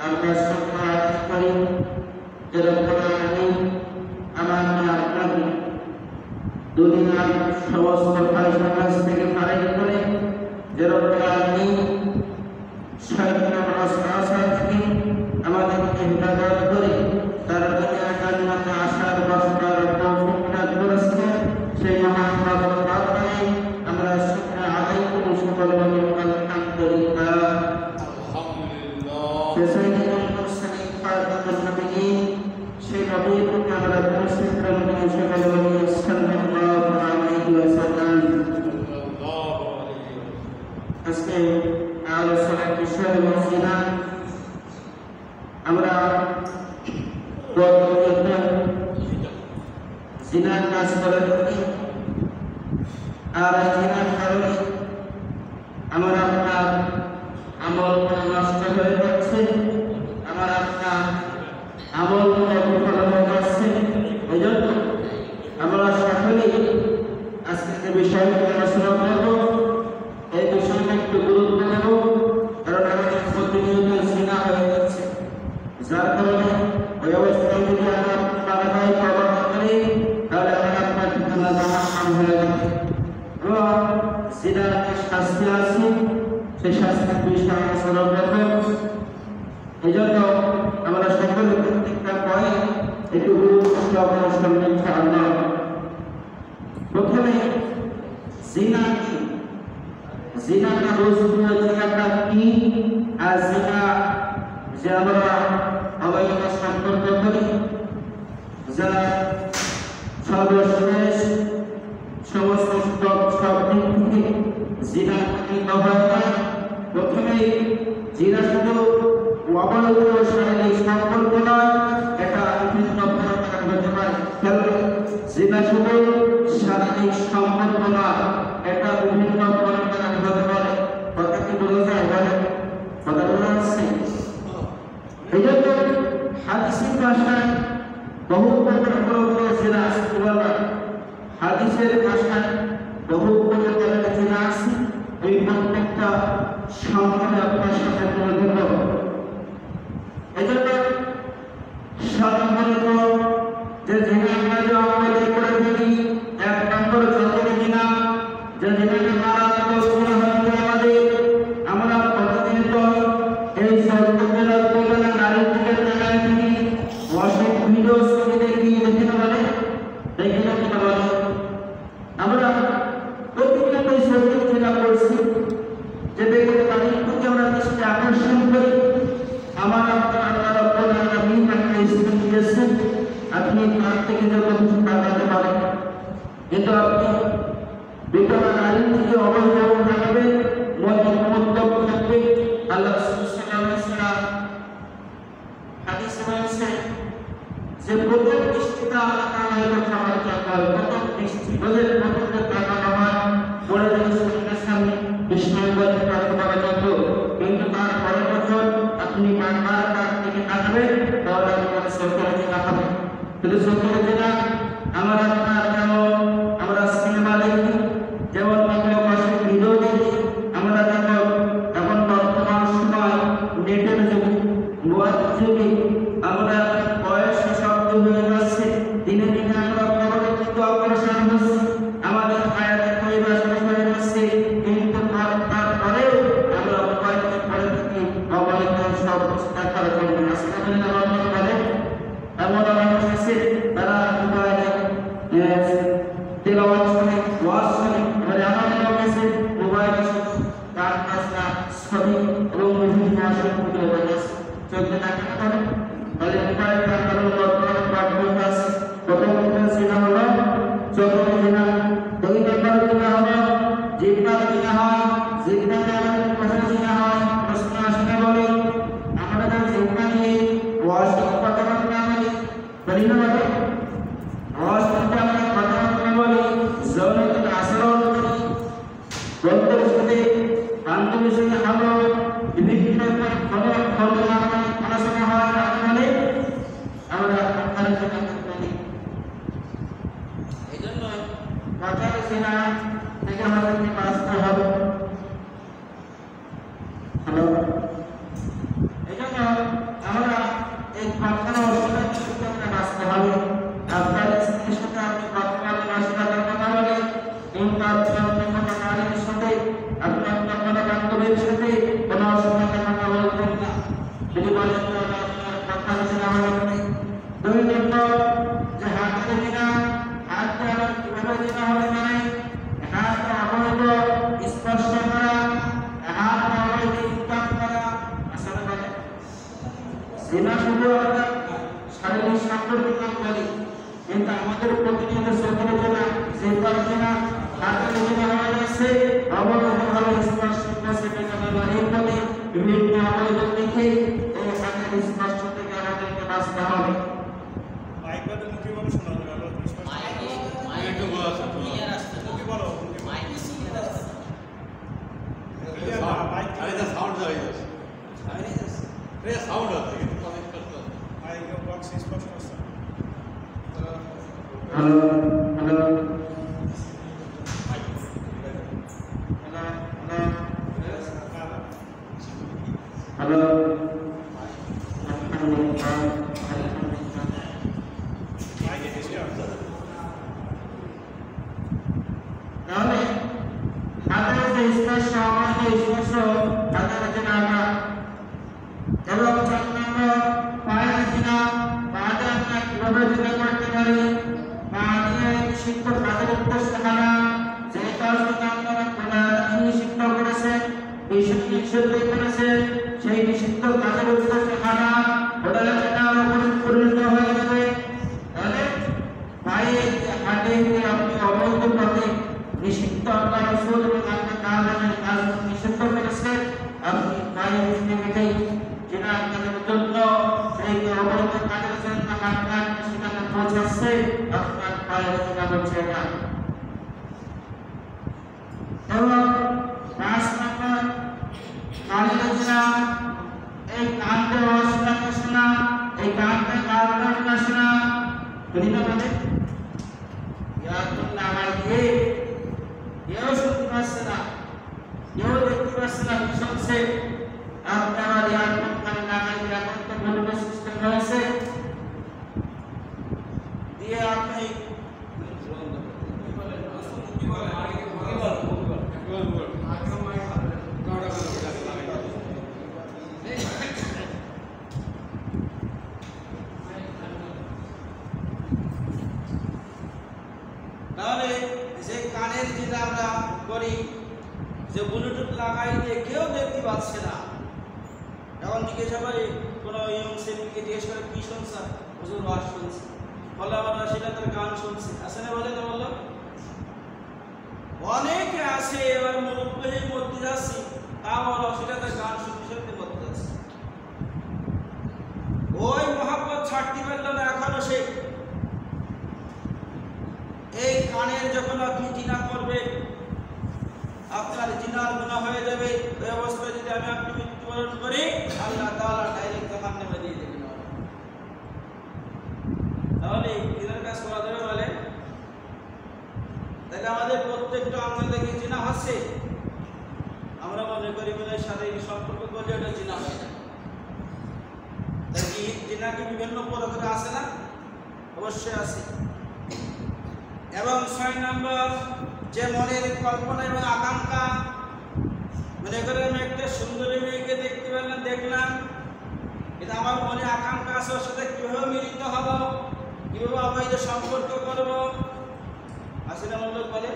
আমরা শুকর করি যে রব্বুল আলামিন আমাকে আপনাকে দুনিয়ার সমস্ত কাজ থেকে ফারেক করে যে রব্বুল আলামিন শয়তানের ওয়াসওয়াসা থেকে আমাদেরকে হেফাজত করে তার দুনিয়া জান্নাতে আসার বাসনার তৌফিক দান করেছেন। সেই মহান রবের প্রার্থনায় আমরা শুকর আদায় করি। সকলে বলি আলহামদুলিল্লাহ। সেই নবীর প্রতি আমরা দরুদ প্রেরণ করি। সকলে বলি সাল্লাল্লাহু আলাইহি ওয়াসাল্লাম। আজকে আলোচনার বিষয় হলো জিনা। আমরা জিনার কাজ করে থাকি, আর জিনার কারণে আমার আপনার আমল নষ্ট হয়ে যাচ্ছে, আমার আপনার আমল বিফল হয়ে যাচ্ছে। এই জন্য আমরা সকলেই আজকে যে বিষয়টি আলোচনা করব এই বিষয়টা একটু গুরুত্ব দেব, কারণ আমাদের প্রতিনিয়ত জিনা হয়ে যাচ্ছে, যার কারণে ওই অবস্থায় যদি আমরা বাধাই প্রবর্তন করি তাহলে আমরা আপনার ঠিকানা জাহান্নাম হয়ে যাবে। এবং জিনার যে শাস্তি আছে সেই শাস্তির বিষয়ে আলোচনা করব। এই জন্য আমরা সকলে প্রত্যেকটা পয়েন্ট একটু গুরুত্ব সহকারে শুনবো ইনশাআল্লাহ। প্রথমে জিনা কি? জিনাটা রোজগুলো জিনাটা কি? আর জিনা যে আমরা অবৈধ সম্পর্ক করি, যা সর্বশেষ সমস্ত সব দিক থেকে জিনা প্রতীত হয়। প্রথমেই জিনা শুধু অবৈধ শারীরিক সম্পর্ক নয়, এটা বিভিন্ন প্রকার হতে পারে। জিনা শুধু শারীরিক সম্পর্ক নয়, এটা বিভিন্ন প্রকার হতে পারে। কথা কি বোঝা যায়? কথা বোঝা যাচ্ছে? এই জন্য হাদিসের ভাষায় বহু প্রকার জিনা আসতে বলা, হাদিসের ভাষায় বহু প্রকার জিনা আছে। এই প্রত্যেকটা সম্পর্কে আপনার সাথে তুলে ধরব। এই জন্য সর্বপ্রথম যে জিনা আমরা যে আমলে করে থাকি, এক নম্বর যত জিনা যে জিনাকে মারাত্মক গুনাহ হয়ে আমাদের আমরা প্রতিনিয়ত এই সর্বপ্রথম প্রকার নারীর দিকে তাকাই থাকি, অসৎ ভিডিও ছবি দেখি, দেখি না বলে দেখি না কি বলে আমরা প্রতিনিয়ত এই ছবি চিন্তা করছি যে দেখতে পারি প্রতি আমরা দৃষ্টি আকর্ষণ করি। আমার আপনার আল্লাহ রাব্বুল আলামিন আপনাকে ইসলাম দিয়েছেন, আপনি তার থেকে যত কিছু তাকাতে পারেন, কিন্তু আপনি বিধবা নারীর দিকে অবৈধ থাকবে, মন্তব্য থাকবে। আল্লাহ সাল্লাল্লাহু আলাইহি ওয়াসাল্লাম হাদিসে বলেছেন যে প্রথম দৃষ্টিটা আল্লাহ তাআলা এর খাবার চায়, প্রথম দৃষ্টি রোজের প্রথম তাকানো হয় পরে রাসূলের সামনে বিষ্ণুবর প্রার্থনা করত, কিন্তু তারপরে যখন আপনি বারবার তার দিকে তাকাবেন তাহলে আপনার সরকার দিকে তাকাবেন। কিন্তু সরকার দিকে আমার আপনার যেমন আমরা সিনেমা দেখি, যেমন আমরা পাশে ভিডিও দেখি, আমরা যেমন এখন বর্তমান সময় নেটের যুগে, মোবাইল যুগে আমরা বয়স শব্দ হয়ে যাচ্ছে, দিনে দিনে আমরা পরবর্তীতে অগ্রসর হচ্ছি, আমাদের হায়াতের পরিবেশ হয়ে যাচ্ছে, কিন্তু তারপরেও আমরা মোবাইলে পড়ে থাকি অবৈধ সব দেখার জন্য। আজকে বলে এমন মানুষ আছে তারা মোবাইলে তেলাওয়াত শুনে, ওয়াজ শুনে, এবারে আমাদের কাছে মোবাইলে গান বাজনা ছবি এবং বিভিন্ন আসন ফুটে হয়ে চলতে থাকে না। তাহলে মোবাইল কারণ বর্তমানে প্ল্যাটফর্ম আছে, প্রথম জিনা হলো চতুর্থ জিনা, দুই নম্বর জিনা হলো জিহ্বার জিনা হয়, জিহ্বার কথা জিনা হয়। প্রশ্ন আসলে বলে আমরা তো জিহ্বা নিয়ে ওয়াজ কথাবার্তা বলি না, বলে ওয়াজ করতে আমরা কথাবার্তা বলি, যৌনতার আচরণ করি, বন্ধুর সাথে বান্ধবীর সাথে আমরা বিভিন্ন আলোচনা হয়, মানে আমরা এই জন্য কথা জিনা থেকে আমাদেরকে বাঁচতে হবে। হ্যালো, এই জন্য আমরা এই প্রার্থনা অনুষ্ঠানের সাথে আমরা বাঁচতে হবে। আপনার স্ত্রীর সাথে আপনি প্রার্থনার বাসিন্দার কথা বলে, এই প্রার্থনার নারীর সাথে আপনি আপনার কোনো বান্ধবীর সাথে কোনো অসময় কথা বলবেন না। যদি বলেন আপনার কথা হচ্ছে না হবে। 2 নম্বর, যে হাত দেবে না, হাত দেওয়ার কিভাবে দিতে হবে মানে হাত অবৈধ স্পর্শ করা, হাত অবৈধ ইনকাম করা, আসলে বলে জিনা শুধু আমরা শারীরিক সম্পর্ক বলি, কিন্তু আমাদের প্রতিনিয়ত চোখের জন্য যে প্রার্থনা হাতের জন্য হয়ে যাচ্ছে অবৈধভাবে স্পর্শ করছে এইভাবে বিভিন্ন অবৈধ দিকে এই হাতের স্পর্শ থেকে আমাদেরকে বাঁচতে হবে। হ্যালো হ্যালো হ্যালো, তাহলে হাতের যে স্পর্শ আমাদের স্পর্শ হাতের জন্য আমরা এবং 4 নম্বর পায়ের জিনা, পায়ে আমরা কিভাবে জিনা করতে পারি, পা দিয়ে নিষিদ্ধ কাজের উদ্দেশ্যে হারা, যে কাজগুলো আমরা কোরআন নিষিদ্ধ করেছেন, বিশুদ্ধ নিষিদ্ধ করেছেন, সেই নিষিদ্ধ কাজের উদ্দেশ্যে হারা ওটা যেটা পরিণত হয়ে যাবে। তাহলে পায়ে হাতে আপনি অবৈধ পথে নিষিদ্ধ আল্লাহ রাসূল এবং আল্লাহ কাজ নিষিদ্ধ করেছেন, আপনি পায়ে হেঁটে জিনা কাজের জন্য সেই অবৈধ কাজের জন্য আপনার সেখানে পৌঁছাচ্ছে, আপনার পায়ে জিনা হচ্ছে না। এবং 5 নম্বর কানের জিনা, এই কানকে অশোনা শোনা, এই কানকে কারণ শোনা শুনি না মানে আমার দিয়ে এও শুনতে পাচ্ছে না, এও দেখতে পাচ্ছে না, কি শুনছে আপনার ইয়ারফোন কানে লাগাই এখন তো ব্লুটুথ সিস্টেম হয়েছে দিয়ে আপনি তাহলে যে কানের যেটা আমরা করি যে ব্লুটুথ লাগাই দিয়ে কেউ দেখতে পাচ্ছে না, এখন জিজ্ঞাসা করি কোনো ইয়ং ছেলেকে জিজ্ঞেস করে কি শুনছে, হুজুর ওয়াজ শুনছে, বলে আমরা সেটা তার গান শুনছে, আছে না বলে তো বললো অনেকে আছে এবার মুরব্বীর মধ্যে যাচ্ছি তা বলো সেটা তার গান শুনতে শুনতে মধ্যে যাচ্ছে, ওই মহাব্বত ছাড়তে পারলো না এখনো সে। এই কানের যখন আপনি জিনা করবে আপনার জিনার গুনাহ হয়ে যাবে। এই অবস্থায় যদি আমি আপনি মৃত্যুবরণ করি আল্লাহ তাআলা ডাইরেক্ট জাহান্নামে দিয়ে দেবেন। তাহলে জিনার কাজ করা যাবে বলে তাহলে আমাদের প্রত্যেকটা আমরা দেখি জিনা হচ্ছে, আমরা মনে করি বলে শারীরিক সম্পর্ক করলে ওটা জিনা হয় না। তাই কি জিনা কি বিভিন্ন প্রকার আছে না? অবশ্যই আছে। এবং 6 নম্বর যে মনের কল্পনা এবং আকাঙ্ক্ষা, মনে করে আমি একটা সুন্দরী মেয়েকে দেখতে পেলাম, দেখলাম কিন্তু আমার মনে আকাঙ্ক্ষা আছে ওর সাথে কিভাবে মিলিত হব, কিভাবে অবৈধ সম্পর্ক করব, আসলে আমার লোক বলে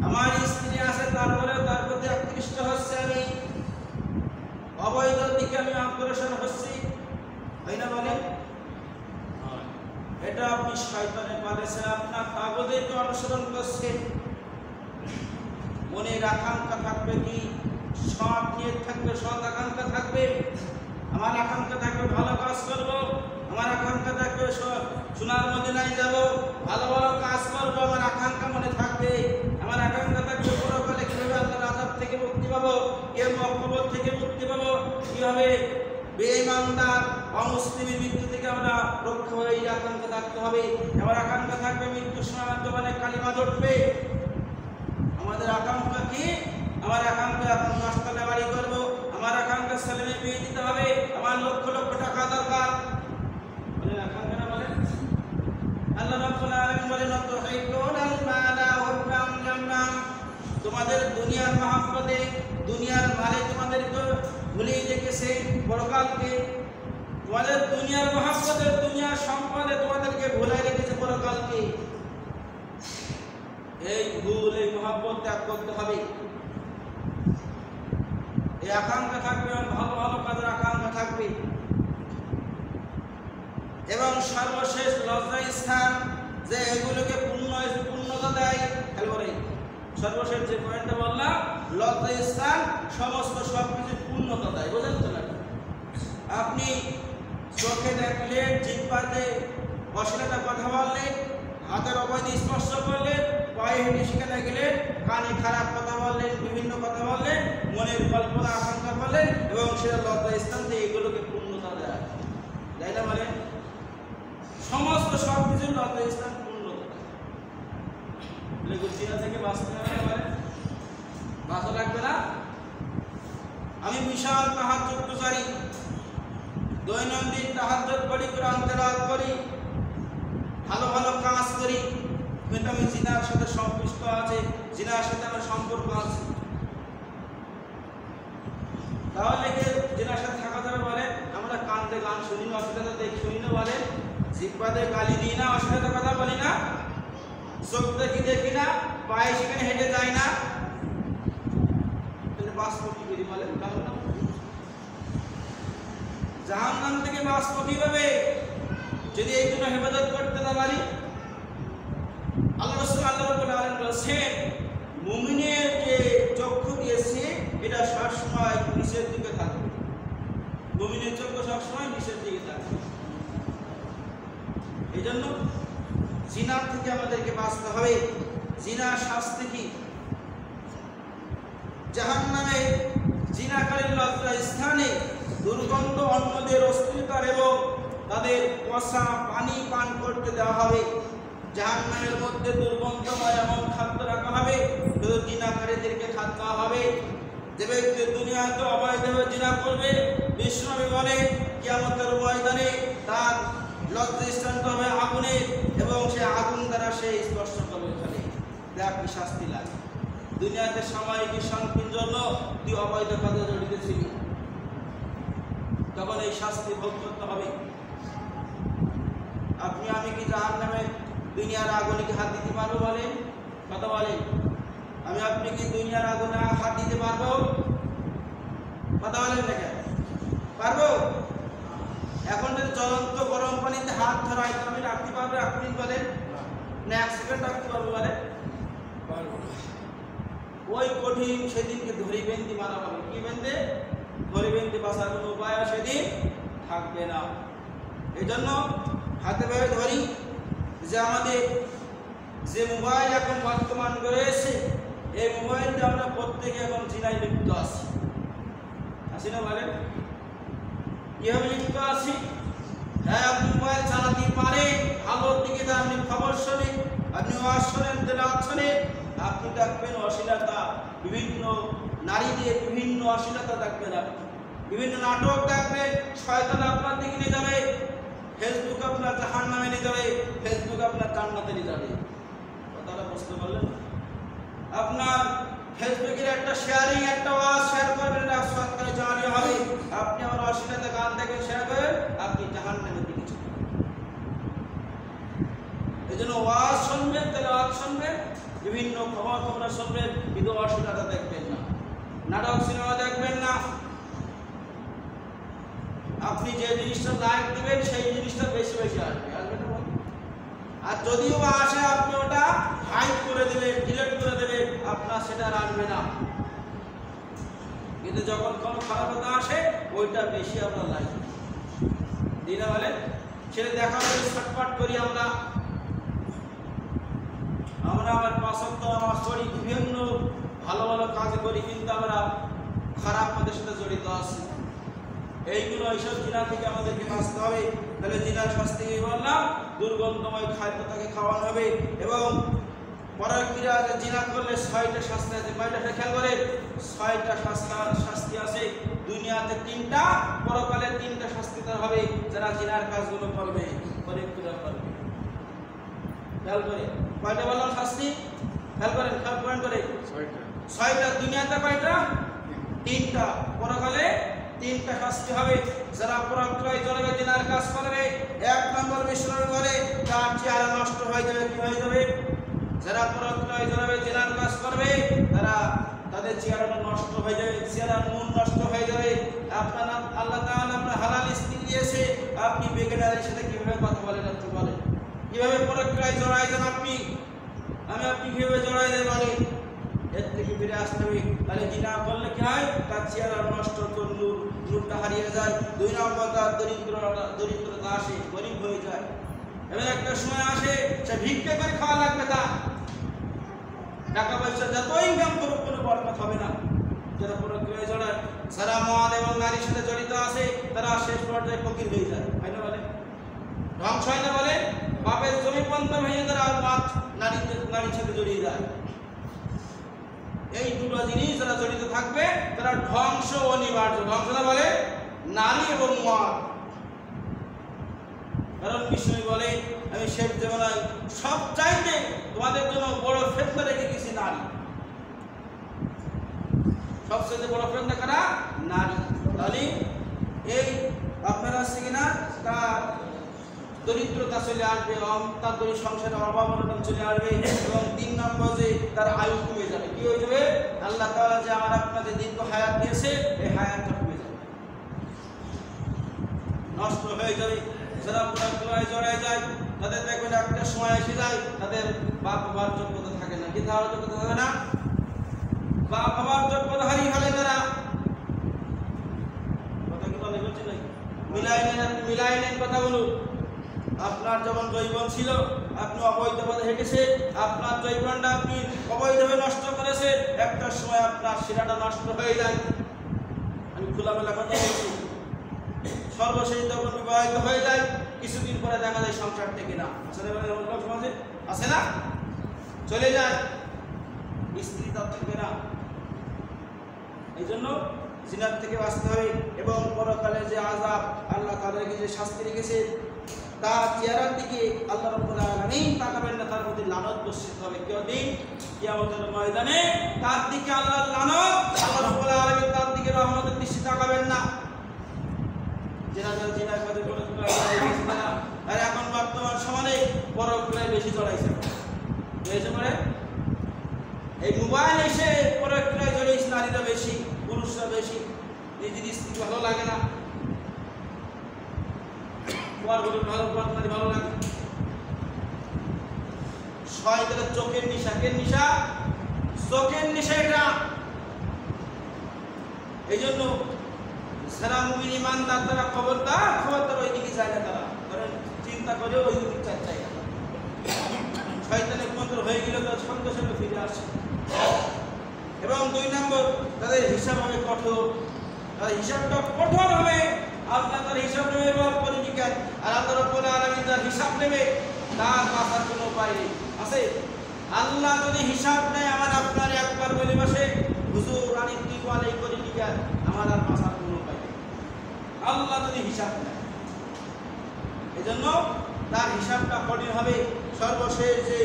আমার স্ত্রী আছে তারপরে তার প্রতি আকৃষ্ট হচ্ছে, আমি অবৈধ দিকে আমি অগ্রসর হচ্ছি, হয় না বলে এটা আপনি শয়তানের পাদেশে আপনার তাগদেরকে অনুসরণ করছেন। মনের আকাঙ্ক্ষা থাকবে কি সৎ নিয়ত থাকবে, সৎ আকাঙ্ক্ষা থাকবে, আমার আকাঙ্ক্ষা থাকবে ভালো কাজ করব, আমার আকাঙ্ক্ষা থাকবে সোনার মদিনায় যাব, ভালো ভালো কাজ করব, আমার আকাঙ্ক্ষা মনে থাকবে, আমার আকাঙ্ক্ষা থাকবে পরকালে কিভাবে আল্লাহর আযাব থেকে মুক্তি পাবো, কবর থেকে মুক্তি পাবো, কিভাবে বেঈমানদার অমুসলিমের মৃত্যু থেকে আমরা রক্ষা হয়ে এই আকাঙ্ক্ষা থাকতে হবে। আমার আকাঙ্ক্ষা থাকবে মৃত্যুর সময় জবানে কালিমা জড়বে। আমাদের আকাঙ্ক্ষা কি? আমার আকাঙ্ক্ষা এখন 10 তলা বাড়ি করবো, বিয়ে দিতে হবে, আমার লক্ষ লক্ষ টাকা দরকার, বলেন আকাঙ্ক্ষা বলেন। আল্লাহ রাব্বুল আলামিন বলেন তুহিব্বুনাল মালা হুব্বান জাম্মা, তোমাদের দুনিয়ার মহব্বতে দুনিয়ার মালে তোমাদেরকে ভুলিয়ে রেখেছে পরকালকে, তোমাদের দুনিয়ার মহব্বতে দুনিয়ার সম্পদে তোমাদেরকে ভুলিয়ে রেখেছে পরকালকে। এই ভুল এই মহব্বত ত্যাগ করতে হবে, এই আকাঙ্ক্ষা থাকবে, ভালো ভালো কাজের আকাঙ্ক্ষা থাকবে। এবং সর্বশেষ লজ্জা স্থান যে এগুলোকে পূর্ণতা দেয়, সর্বশেষ যে পয়েন্টটা বললাম লজ্জা স্থান সমস্ত সবকিছু পূর্ণতা দেয়, বুঝলেন তো না? আপনি চোখে দেখলে, জিহ্বাতে অশ্লীলতা কথা বললে, হাতের অবৈধ স্পর্শ করলে, পায়ে হেঁটে সেখানে গেলে, কানে খারাপ কথা বললেন, বিভিন্ন কথা বললেন, মনের কল্পনা আকাঙ্ক্ষা করলেন, এবং সেটা লজ্জা স্থান দিয়ে এগুলোকে পূর্ণতা দেয়, তাই না? মানে সমস্ত সবকিছুর লজ্জা স্থান পূর্ণতা দেয়। গুছিয়া থেকে বাঁচতে হবে, মানে বাঁচা লাগবে না। আমি বিশাল তাহাজ্জুদকারী, দৈনন্দিন তাহাজ্জুদ পড়ি, কোরআন তেলাওয়াত করি, ভালো ভালো কাজ করি, কিন্তু আমি জিনার সাথে সম্পৃক্ত আছে, জিনার সাথে আমার সম্পর্ক আছে, তাহলে কি জিনার সাথে থাকা যাবে? বলে আমরা কান্দে গান শুনি না, অশ্লীলতা দেখি শুনি না, বলে জিহ্বাতে গালি দিই না, অশ্লীলতা কথা বলি না, চোখ দেখি না, পায়ে সেখানে হেঁটে যাই না, বাঁচবো কি করি? বলেন জাহান্নাম থেকে বাঁচবো কিভাবে যদি এইগুলো হেফাজত করতে না পারি? আল্লাহ রাসূল আল্লাহ রাব্বুল আলামিন বলেছেন মুমিনের যে চক্ষু দিয়েছে এটা সবসময় নিচের দিকে থাকবে, মুমিনের চক্ষু সবসময় নিচের দিকে থাকবে। এই জন্য জিনার থেকে আমাদেরকে বাঁচতে হবে। জিনার শাস্তি কি? জাহান্নামে জিনাকারীর লজ্জা স্থানে দুর্গন্ধ অন্যদের অস্থিরতার এবং তাদের পচা পানি পান করতে দেওয়া হবে। জাহান্নামের মধ্যে দুর্গন্ধময় এমন খাদ্য রাখা হবে, শুধু জিনাকারীদেরকে খাদ্য দেওয়া হবে। যে ব্যক্তি দুনিয়াতে অবৈধভাবে জিনা করবে, বিষ্ণু বলে কিয়ামতের ময়দানে তার লজ্জা স্থান হবে আগুনে, এবং সে আগুন দ্বারা সে স্পর্শ করবে। ওখানে দেখ কি শাস্তি লাগে। দুনিয়াতে সাময়িক শান্তির জন্য তুই অবৈধ কাজে জড়িত ছিলি, তখন এই শাস্তি ভোগ করতে হবে। আপনি আমি কি জাহান্নামে দুনিয়ার আগুনে কি হাত দিতে পারবো? বলেন, কথা বলেন। আমি আপনি কি দুনিয়ার আগুনে হাত দিতে পারবো? কথা বলেন না কেন? পারবো? এখন যদি জ্বলন্ত গরম পানিতে হাত ধরাই তো আমি রাখতে পারবো? আপনি বলেন না, 1 সেকেন্ড রাখতে পারবো? বলেন পারবো না। ওই কঠিন সেদিনকে ধরি বেঁধে মারা হবে। কি বেঁধে? ধরি বেঁধে বাঁচার কোনো উপায় সেদিন থাকবে না। এই জন্য হাতে পায়ে ধরি যে আমাদের যে মোবাইল এখন বর্তমান রয়েছে, এই মোবাইলটা আমরা প্রত্যেকে এখন জিনায় লিপ্ত আছি, আছি না? বলেন কিভাবে লিপ্ত আছি? হ্যাঁ, আপনি মোবাইল চালাতে পারেন, ভালোর দিকে যান, আপনি খবর শোনেন, আপনি ওয়াজ শোনেন, তেলাওয়াত শোনেন, আপনি দেখবেন অশ্লীলতা, বিভিন্ন নারীদের বিভিন্ন অশ্লীলতা দেখবেন, আপনি বিভিন্ন নাটক দেখবেন, শয়তান আপনার দিকে নিয়ে যাবে, ফেসবুক আপনার জাহান্নামে নিয়ে যাবে, ফেসবুক আপনার জান্নাতে নিয়ে যাবে। কথাটা বুঝতে পারলেন? আপনার ফেসবুকের একটা শেয়ারিং, একটা ওয়াজ শেয়ার করবেন, এটা সরকারি জারি হবে, আপনি আমার অশ্লীলতা গান দেখে শেয়ার করেন, আপনি জাহান্নামের দিকে চলে যাবেন। এই জন্য ওয়াজ শুনবেন, তেলাওয়াত শুনবেন, বিভিন্ন খবর শুনবেন, কিন্তু অশ্লীলতা দেখবেন না, নাটক সিনেমা দেখবেন না। আপনি যে জিনিসটা লাইক দিবেন সেই জিনিসটা বেশি বেশি আসবে, আসবে না? আর যদিও বা আসে আপনি ওটা হাইড করে দেবেন, ডিলিট করে দেবেন, আপনার সেটা আর আসবে না। কিন্তু যখন কোনো খারাপ কথা আসে ওইটা বেশি আমরা লাইক দিই না? বলে সেটা দেখা করে ছটফট করি আমরা আবার 5 ওয়াক্ত নামাজ পড়ি, বিভিন্ন ভালো ভালো কাজ করি, কিন্তু আমরা খারাপ কাজের সাথে জড়িত আছি। এইগুলো এইসব জিনা থেকে আমাদেরকে বাঁচতে হবে। তাহলে জিনার শাস্তি বললাম, দুর্গন্ধময় খাদ্য তাকে খাওয়ানো হবে, এবং পরক্রিয়া জিনা করলে 6টা শাস্তি আছে। কয়টা খেয়াল করে? 6টা শাস্তি আছে। দুনিয়াতে দুনিয়াতে তিনটা, পরকালে তিনটা শাস্তি তার হবে যারা জিনার কাজগুলো করবে, পরিত্যাগ করবে। খেয়াল করে কয়টা বললাম শাস্তি? খেয়াল করেন, খেয়াল করেন করে ছয়টা। দুনিয়াতে কয়টা? তিনটা। পরকালে তিনটা শাস্তি হবে যারা পরকালে জড়াবে, জিনার কাজ করবে। এক নম্বর বিষয় বলে তার চেহারা নষ্ট হয়ে যাবে। কি হয়ে যাবে? যারা পরকালে জড়াবে, জিনার কাজ করবে, তারা তাদের চেহারাটা নষ্ট হয়ে যাবে, চেহারার মন নষ্ট হয়ে যাবে। আপনার আল্লাহ তাআলা আপনার হালাল স্ত্রী দিয়েছে, আপনি বেগানাদের সাথে কিভাবে কথা বলেন? আপনি বলেন কিভাবে পরকালে জড়াই যান আপনি? আপনি কিভাবে জড়াই দেন বলেন? এর থেকে ফিরে আসতে হবে। তাহলে জিনা করলে কি হয়? তার চেহারা নষ্ট, তোর নূরটা হারিয়ে যায়। দুই নম্বর তার দরিদ্রতা আসে, গরিব হয়ে যায়। এবার একটা সময় আসে সে ভিক্ষা করে খাওয়া লাগবে, তার টাকা পয়সা যত ইনকাম করুক কোনো বরকত হবে না। যারা পরকালে জড়ায়, যারা মদ এবং নারীর সাথে জড়িত আছে, তারা শেষ পর্যায়ে ফকির হয়ে যায়। হয় না বলে? ধ্বংস হয় না বলে? বাপের জমি পন্থা ভেঙে তারা মদ নারীর সাথে জড়িয়ে যায়। এই দুটো জিনিস যারা জড়িত থাকবে তারা ধ্বংস অনিবার্য। ধ্বংস না বলে? নারী এবং মদ। কারণ বিষ্ণু বলে, আমি শেখ জীবনায় সব চাইতে তোমাদের জন্য বড় ফেতনা রেখে গেছি নারী। সবচেয়ে বড় ফেতনা কারা? নারী। তাহলে এই আপনারা আছে কিনা তার দরিদ্রতা চলে আসবে, তার দরিদ্র সংসারে অভাব অনটন চলে আসবে, এবং 3 নম্বর যে তার আয়ু কমে যাবে। কি হয়ে যাবে? আল্লাহ তাআলা যে আমার আপনাদের দীর্ঘ হায়াত দিয়েছে, এই হায়াতটা কমে যাবে, নষ্ট হয়ে যাবে। যারা পরকালে জড়ায় যায় তাদের দেখবেন একটা সময় এসে যায় তাদের বাপ বাবার যোগ্যতা থাকে না। কি তার যোগ্যতা থাকে না? বাপ বাবার যোগ্যতা হারিয়ে ফেলে তারা। কথা কি বলে বলছি নাকি? মিলাই নেন কথা বলুন। আপনার যখন জৈবন ছিল, আপনি অবৈধ পথে হেঁটেছেন, আপনার জৈবনটা আপনি অবৈধভাবে নষ্ট করেছেন, একটা সময় আপনার শিরাটা নষ্ট হয়ে যায়। আমি খোলামেলা কথা বলছি। সর্বশেষ যখন বিবাহিত হয়ে যায়, কিছুদিন পরে দেখা যায় সংসার থেকে না, সমাজে আছে না, চলে যায়, স্ত্রী তার থেকে না। এই জন্য জিনার থেকে বাঁচতে হবে। এবং পরকালে যে আযাব আল্লাহ তাআলাকে যে শাস্তি রেখেছে, তার চেহারার দিকে আল্লাহ রাব্বুল আলামিন তাকাবেন না, তার প্রতি লানত বর্ষিত হবে। কিয়দিন? কিয়ামতের ময়দানে তার দিকে আল্লাহর লানত, আল্লাহ রাব্বুল আলামিন তার দিকে রহমতের দৃষ্টি তাকাবেন না। জিনার কাজে পরকালে বেশি না। আর এখন বর্তমান সমাজে পরকালে বেশি জড়াইছে। বেশি করে এই মোবাইল এসে পরকালে জড়াইছে নারীরা বেশি, পুরুষরা বেশি। নিজের স্ত্রী ভালো লাগে না, ভালো লাগে। শয়তানের চোখের নিশা। কে নিশা? চোখের নিশা এটা। এই জন্য যারা মুমিন ইমানদার তারা খবরদার ওই দিকে যায় না। তারা কারণ চিন্তা করে ওই দিকে চাই না। শয়তানের মন্ত্র হয়ে গেলে তারা সঙ্গে সঙ্গে ফিরে আসে। এবং 2 নম্বর তাদের হিসাব হবে কঠোর। তাদের হিসাবটা কঠোর হবে। আল্লাহ তার হিসাব নেবে পরিবিকার, আর আল্লাহ রাব্বুল আলামিন যার হিসাব নেবে তার বাঁচার কোনো উপায় নেই। আছে? আল্লাহ যদি হিসাব নেয় আমার আপনার একবার বলে বসে, হুজুর আমি কি বলে পরিবিকার, আমার আর বাঁচার কোনো উপায় নেই। আল্লাহ যদি হিসাব নেয়, এজন্য তার হিসাবটা কঠিন হবে। সর্বশেষ যে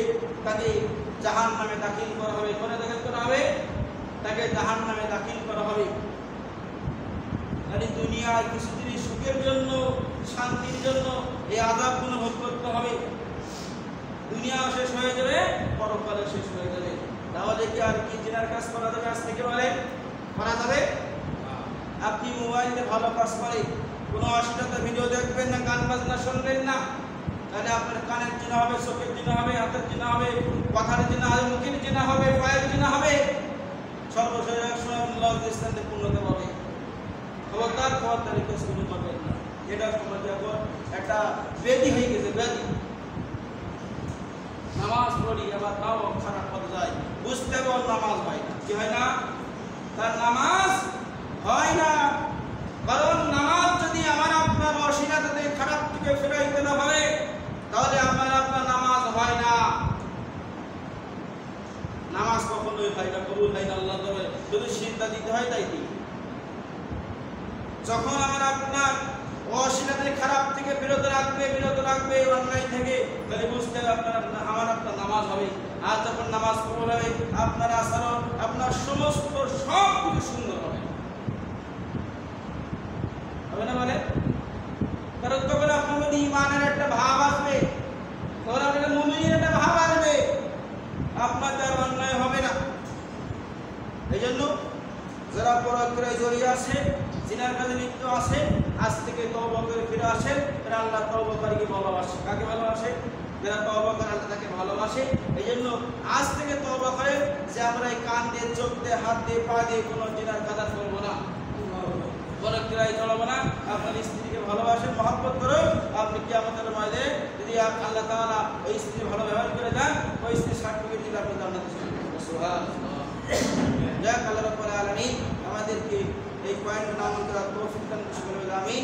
তাকে জাহান্নামে দাখিল করা হবে, কোনে দাখিল করা হবে? তাকে জাহান্নামে দাখিল করা হবে। মানে দুনিয়ায় কিছুদিন সুখের জন্য, শান্তির জন্য এই আযাবগুলো ভোগ করতে হবে। দুনিয়া শেষ হয়ে যাবে, পরকালে শেষ হয়ে যাবে। তাহলে কি আর কি জিনার কাজ করা যাবে? আজ থেকে বলেন করা যাবে? আপনি মোবাইলে ভালো কাজ করে কোনো অশ্লীলতা ভিডিও দেখবেন না, গান বাজনা শুনবেন না, তাহলে আপনার কানের জিনা হবে, চোখের জিনা হবে, হাতের জিনা হবে, কথার জিনা হবে, মুখের জিনা হবে, পায়ের জিনা হবে। সর্বশেষ এক সময় লজ্জাস্থানে পূর্ণতা পাবে। খবরদার রিকোয়েস্ট করবেন না। এটা সমাজে এখন একটা ব্যাধি হয়ে গেছে, ব্যাধি। নামাজ পড়ি আবার তাও খারাপ পথে যায়, বুঝতে পার নামাজ হয় না। কি হয় না? তার নামাজ হয় না। কারণ নামাজ যদি আমার আপনার অসীমাতে খারাপ থেকে ফেরাইতে না পারে, তাহলে আমার আপনার নামাজ হয় না। নামাজ কখনোই হয় না, কবুল হয় না আল্লাহ তবে যদি সিজদা দিতে হয় তাই দিই। যখন আমার আপনার অশ্লীলতার খারাপ থেকে বিরত রাখবে অন্যায় থেকে, তাহলে বুঝতে হবে আপনার নামাজ হবে। আর যখন নামাজ কবুল হবে, আপনার আচরণ, আপনার সমস্ত সব কিছু সুন্দর হবে না বলে? কারণ তখন আপনার মধ্যে ঈমানের একটা ভাব আসবে, তখন আপনার মুমিনের একটা ভাব আসবে, আপনার দ্বারা অন্যায় হবে না। এই জন্য যারা পরক্রিয়ায় জড়িয়ে আছে, জিনার কাজে লিপ্ত আছে, আজ থেকে তওবা করে ফিরে আসেন। তারা আল্লাহ তওবাকারীকে ভালোবাসে। কাকে ভালোবাসে? যারা তওবা করে আল্লাহ তাকে ভালোবাসে। এই জন্য আজ থেকে তওবা করে যে আমরা এই কান দিয়ে, চোখ দিয়ে, হাত দিয়ে, পা দিয়ে কোনো জিনার কাজ করবো না, পরক্রিয়ায় জড়াবো না। আপনার স্ত্রীকে ভালোবাসেন, মহব্বত করুন। আপনি কিয়ামতের ময়দানে যদি আল্লাহ তাআলা ওই স্ত্রী ভালো ব্যবহার করে যান, ওই স্ত্রীর সার্টিফিকেট দিলে আপনি জান্নাতে চলে যাবেন। সুবহানাল্লাহ। যাক, আল্লাহ রাব্বুল আলামিন আমাদেরকে এই পয়েন্ট নাম করার তৌফিক দান করুন। আমিন।